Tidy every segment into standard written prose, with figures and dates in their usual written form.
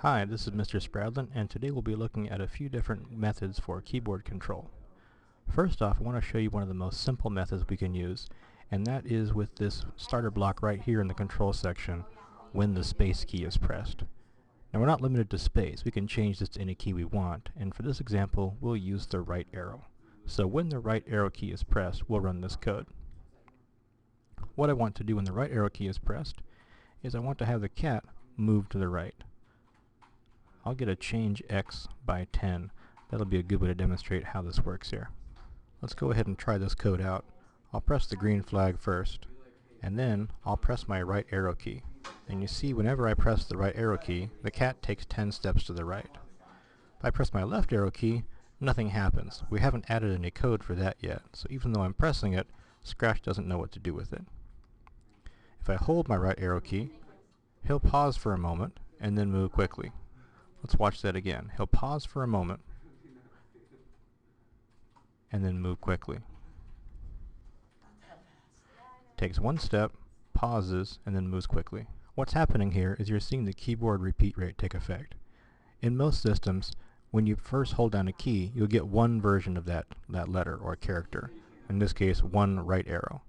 Hi, this is Mr. Spradlin, and today we'll be looking at a few different methods for keyboard control. First off, I want to show you one of the most simple methods we can use, and that is with this starter block right here in the control section when the space key is pressed. Now we're not limited to space, we can change this to any key we want, and for this example we'll use the right arrow. So when the right arrow key is pressed, we'll run this code. What I want to do when the right arrow key is pressed is I want to have the cat move to the right. I'll get a change x by 10. That'll be a good way to demonstrate how this works here. Let's go ahead and try this code out. I'll press the green flag first, and then I'll press my right arrow key. And you see whenever I press the right arrow key, the cat takes 10 steps to the right. If I press my left arrow key, nothing happens. We haven't added any code for that yet, so even though I'm pressing it, Scratch doesn't know what to do with it. If I hold my right arrow key, he'll pause for a moment and then move quickly. Let's watch that again. He'll pause for a moment and then move quickly. Takes one step, pauses, and then moves quickly. What's happening here is you're seeing the keyboard repeat rate take effect. In most systems, when you first hold down a key, you'll get one version of that letter or character. In this case, one right arrow.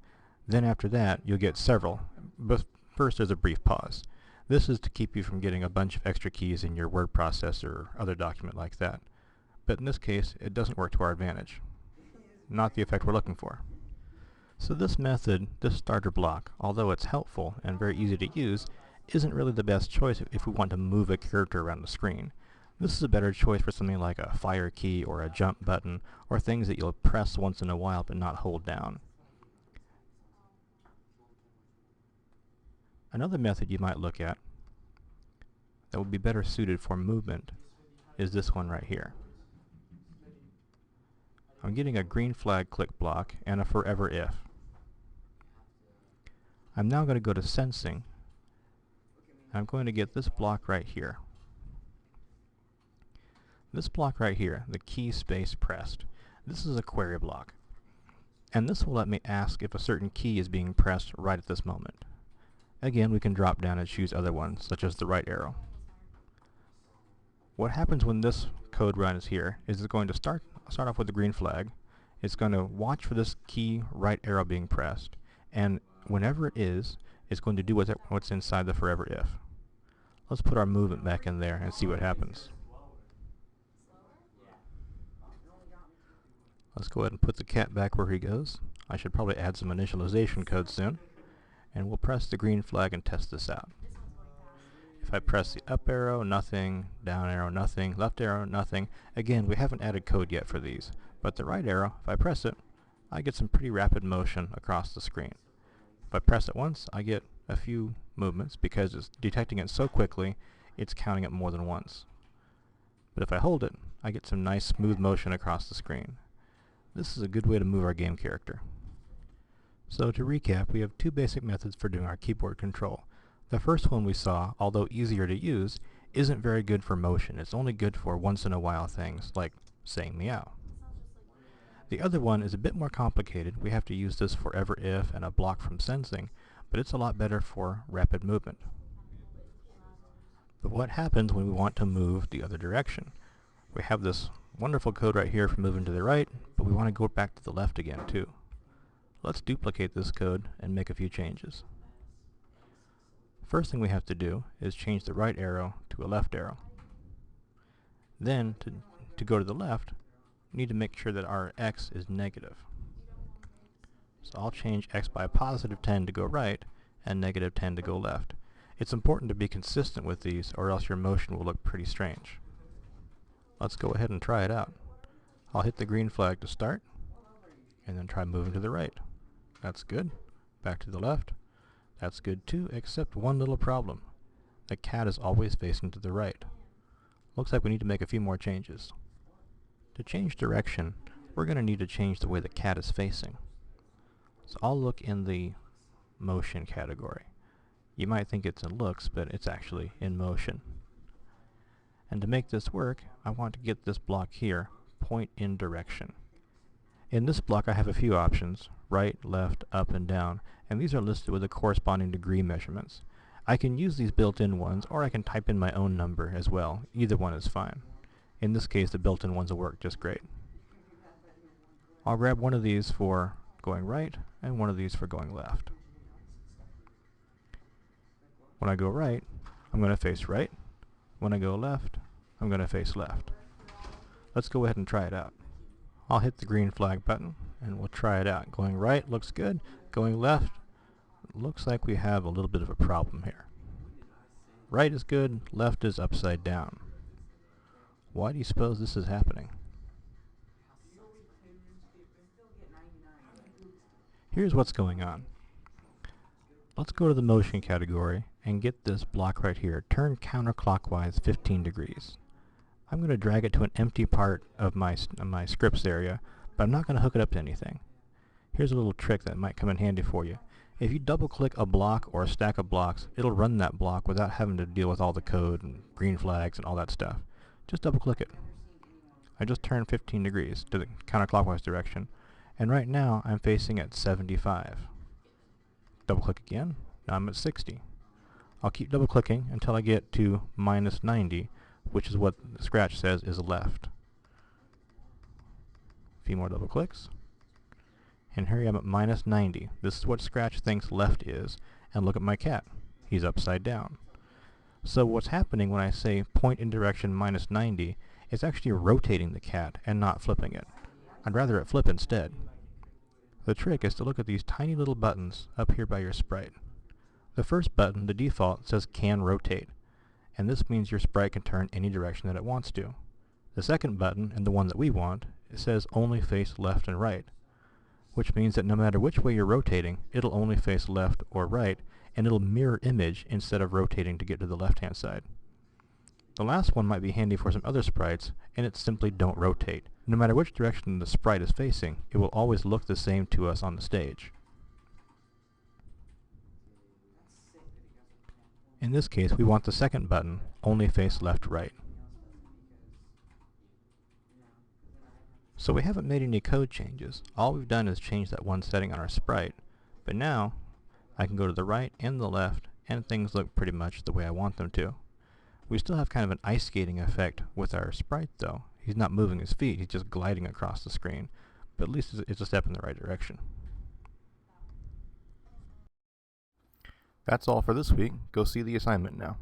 Then after that, you'll get several, but first there's a brief pause. This is to keep you from getting a bunch of extra keys in your word processor or other document like that. But in this case, it doesn't work to our advantage. Not the effect we're looking for. So this method, this starter block, although it's helpful and very easy to use, isn't really the best choice if we want to move a character around the screen. This is a better choice for something like a fire key or a jump button, or things that you'll press once in a while but not hold down. Another method you might look at that would be better suited for movement is this one right here. I'm getting a green flag click block and a forever if. I'm now going to go to sensing. I'm going to get this block right here. This block right here, the key space pressed. This is a query block. And this will let me ask if a certain key is being pressed right at this moment. Again, we can drop down and choose other ones, such as the right arrow. What happens when this code run is here is it's going to start off with the green flag. It's going to watch for this key right arrow being pressed, and whenever it is, it's going to do what's inside the forever if. Let's put our movement back in there and see what happens. Let's go ahead and put the cat back where he goes. I should probably add some initialization code soon. And we'll press the green flag and test this out. If I press the up arrow, nothing, down arrow, nothing, left arrow, nothing. Again, we haven't added code yet for these, but the right arrow, if I press it, I get some pretty rapid motion across the screen. If I press it once, I get a few movements because it's detecting it so quickly, it's counting it more than once. But if I hold it, I get some nice smooth motion across the screen. This is a good way to move our game character. So to recap, we have two basic methods for doing our keyboard control. The first one we saw, although easier to use, isn't very good for motion. It's only good for once in a while things, like saying meow. The other one is a bit more complicated. We have to use this forever if and a block from sensing, but it's a lot better for rapid movement. But what happens when we want to move the other direction? We have this wonderful code right here for moving to the right, but we want to go back to the left again too. Let's duplicate this code and make a few changes. First thing we have to do is change the right arrow to a left arrow. Then, to go to the left, we need to make sure that our x is negative. So I'll change x by a positive 10 to go right and negative 10 to go left. It's important to be consistent with these or else your motion will look pretty strange. Let's go ahead and try it out. I'll hit the green flag to start and then try moving to the right. That's good. Back to the left. That's good too, except one little problem. The cat is always facing to the right. Looks like we need to make a few more changes. To change direction, we're going to need to change the way the cat is facing. So I'll look in the motion category. You might think it's in looks, but it's actually in motion. And to make this work, I want to get this block here, point in direction. In this block I have a few options, right, left, up, and down, and these are listed with the corresponding degree measurements. I can use these built-in ones, or I can type in my own number as well. Either one is fine. In this case, the built-in ones will work just great. I'll grab one of these for going right, and one of these for going left. When I go right, I'm going to face right. When I go left, I'm going to face left. Let's go ahead and try it out. I'll hit the green flag button, and we'll try it out. Going right looks good. Going left, looks like we have a little bit of a problem here. Right is good, left is upside down. Why do you suppose this is happening? Here's what's going on. Let's go to the motion category and get this block right here. Turn counterclockwise 15 degrees. I'm going to drag it to an empty part of my scripts area, but I'm not going to hook it up to anything. Here's a little trick that might come in handy for you. If you double click a block or a stack of blocks, it'll run that block without having to deal with all the code and green flags and all that stuff. Just double click it. I just turned 15 degrees to the counterclockwise direction, and right now I'm facing at 75. Double click again, now I'm at 60. I'll keep double clicking until I get to minus 90, which is what the Scratch says is left. A few more double clicks, and here I am at minus 90. This is what Scratch thinks left is, and look at my cat. He's upside down. So what's happening when I say point in direction minus 90 is actually rotating the cat and not flipping it. I'd rather it flip instead. The trick is to look at these tiny little buttons up here by your sprite. The first button, the default, says can rotate, and this means your sprite can turn any direction that it wants to. The second button, and the one that we want, it says only face left and right, which means that no matter which way you're rotating, it'll only face left or right, and it'll mirror image instead of rotating to get to the left-hand side. The last one might be handy for some other sprites, and it's simply don't rotate. No matter which direction the sprite is facing, it will always look the same to us on the stage. In this case, we want the second button, only face left-right. So we haven't made any code changes. All we've done is change that one setting on our sprite. But now, I can go to the right and the left, and things look pretty much the way I want them to. We still have kind of an ice skating effect with our sprite though. He's not moving his feet, he's just gliding across the screen. But at least it's a step in the right direction. That's all for this week. Go see the assignment now.